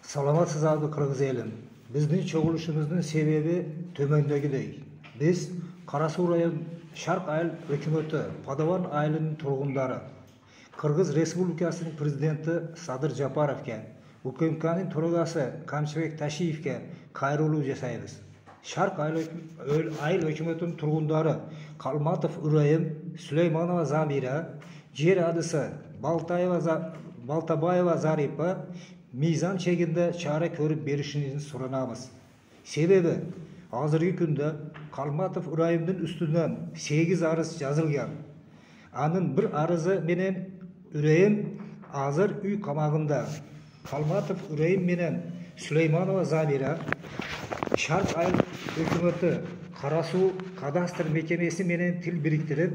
Salamat adı Kırgız elim. Bizning çoğuluşumuzun sebebi tömendegidey. Biz Karasu rayon Şark Ayl hökümeti Padavan aylının turgundары Kırgız Respublikasının prezidenti Sadır Japarovga, UKMK'nın төрағасы Kamchibek Tashiyevga kayrılуу жасайбыз. Şark Ayl hökümetinin turgundары Kalmatov Ürayim, Süleymanova Zamira, Jer adısı Baltabayeva Zaripa mizan çekinde çare körüp berişinizi soranamız. Sebebi hazırki günde Kalmatov Ürayim'in üstünden 8 arız yazılgan. Anın bir arızı menen Ürayim hazır üy kamağında. Kalmatov Ürayim menen Süleymanova Zamira Şark Ayl hükümeti Karasu kadastr mekemesi menen til biriktirip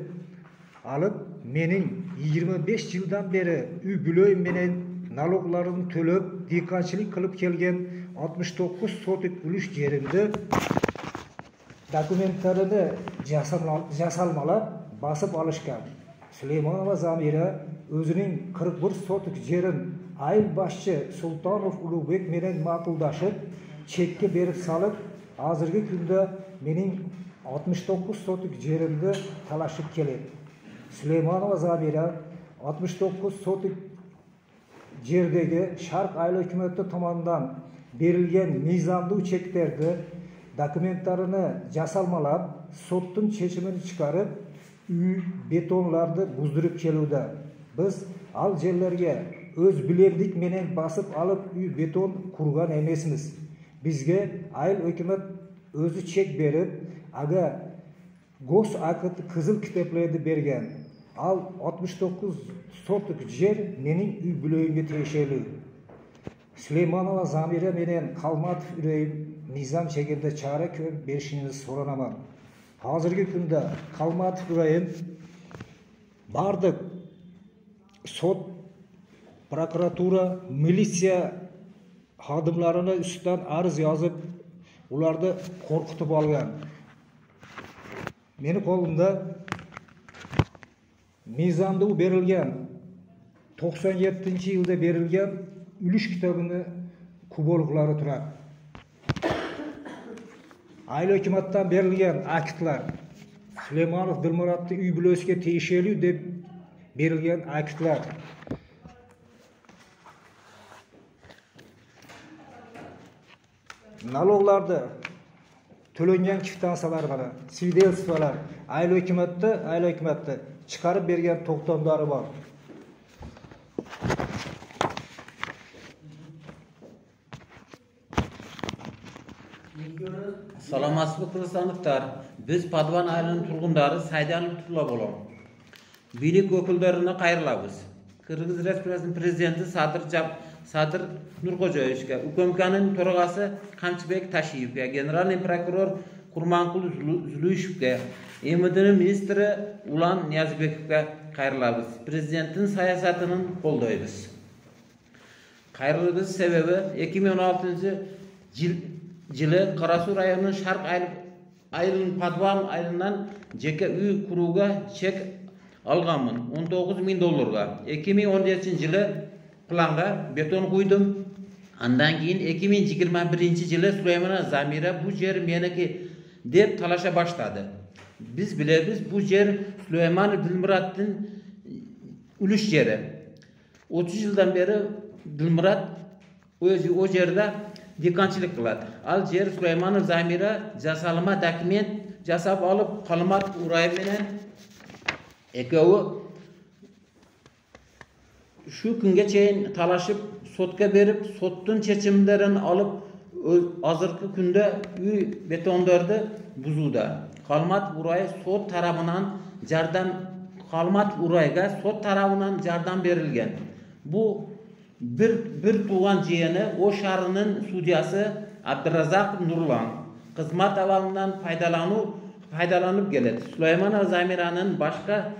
alıp menin 25 yıldan beri üy büloyim menen naloglarını төлöp dikançılık kılıp kelgen 69 sotik ülüş yerimde dokumentlerini jasalmalap basıp alışkan. Süleymanova Zamira özünün 41 sotik yerin ayıl başçı Sultanov Ulubek menen makuldaşıp çekki berip salıp hazırki günde menin 69 sotik yerimde talaşıp kelip. Süleymanova Zamira 69 sotik yerdeki Şark Ayl hükümeti tomonidan berilgen mizanlı çeklerdi dokumentlerini jasalmalap sottun çeşimini çıkarıp üy betonlardı buzdurup keluda. Biz al yerlerge öz bilendik menen basıp alıp üy beton kurgan emesimiz. Bizge Ayl hükümet özü çek berip aga gos akıt kızıl kitaplardı bergen. Al 69 sotuk yer menin üy büloyimge teşeli. Süleymanova Zamira menen Kalmatov Ürayim nizam çekirde çare kör berişinizi soranamam. Hazırki günde Kalmatov Ürayim bardık sot, prokuratura, milisiya hadımlarına üstten arız yazıp ularda korkutup algan. Meni kolumda mizanda berilgen 97 yılda berilgen ülüş kitabını kubolukları turar. Ayl hükümetten berilgen akitler Süleymanov Dilmurat'ta üy bülösüge teşeli de berilgen akitler. Naloglarda tölengen kvitansiyalar bana, svidelsfalar Ayl hükümette çıkarıp bergen toktamdары var. Salamatçılık Kırgızstanlıklar, biz Padavan aylının turgundары saydanlık tutula bolom. Bilik öküllerine kayrılabız. Kırgız Respublikasının prezidenti Sadır Nurkojoyevga, UKMK'nın төрағасы Kamchibek Tashiyevga, generalniy prokuror Kurmankul Zuluyshevga, MD'nin ministri Ulan Niyazbekovga kayrılabız. Prezidentin sayasatının koldoyuz. Kayrılabız sebebi 2016 yılı Karasu rayonunun Şark Ayl'ın Padavan aylından jeke üy kuruga çek alganmın $19.000. 2017 yılı planga beton koydum. Andan keyin 2021 yılı Süleymanova Zamira bu yer meniki dep talaşa başladı. Biz bilemiz bu yer Süleymanov Dilmurat'ın ülüş yeri. 30 yıldan beri Dilmurat o yerde dikançılık kıladı. Al yer Süleymanov Zamira jasalma dokument jasap alıp Kalmatov Ürayim menen ekovi şu günge çeyin talaşıp sotka berip sottun çeçimlerini alıp hazırkı günde üy betonlardı buzuda. Kalmatov Ürayim sot tarafından Kalmatov Ürayim'e sot tarafından jardan berilgen. Bu bir tuğan jeyeni o şarının sudyası Abdurrazak Nurlan kızmat avalından faydalanıp geledi. Süleymanova Zamira'nın başka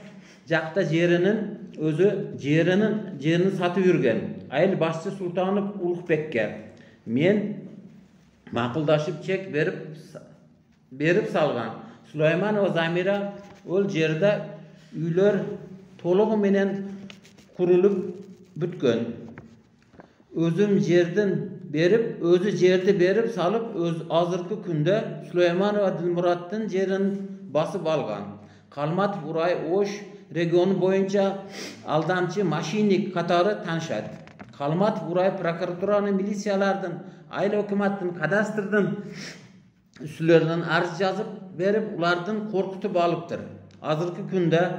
jakta yerinin özü yerini satıp yürgen. Ayl başçı Sultanov Ulukbek'e men makuldaşıp çek berip salgan. Süleymanova Zamira ol yerde üyler toluğu menen kurulup bütken. Özüm yerden berip, özü жерdi berip salıp, öz azırkı günde Süleyman ve Dilmurat'ın jerini basıp algan. Kalmatov Uray Oş regionu boyunca aldamçı maşinlik katarı tanışat. Kalmatov Uray prokuraturanın milisiyalardan, aile hükümetin, kadastrdan üstülerinden arz yazıp verip ulardan korkutup alıptır. Azırkı günde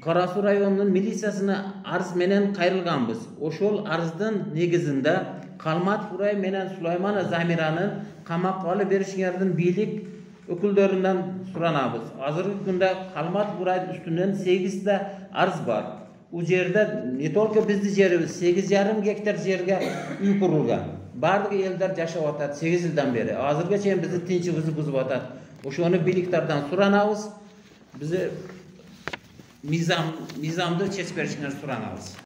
Karasu rayonunun milisiyasına arz menen kayrılganbız. Oşol arzdan negizinde Kalmatov Uray menen Süleyman Zamira'nın kamakkalı berişinlerden bilik öküllerinden suranabız. Azırkı günde Kalmatov Uray üstünden 8 de arz var. O yerde ne tolka bizde jerimiz 8,5 gektar jerge uy kurulgan. Bardığı elder yaşap atat 8 yıldan beri. Azırga çeyin bizi tinçimizi buzup atat. Oşonu biliklerden suranabız. Bizi mizamda çeşberişler suranabız.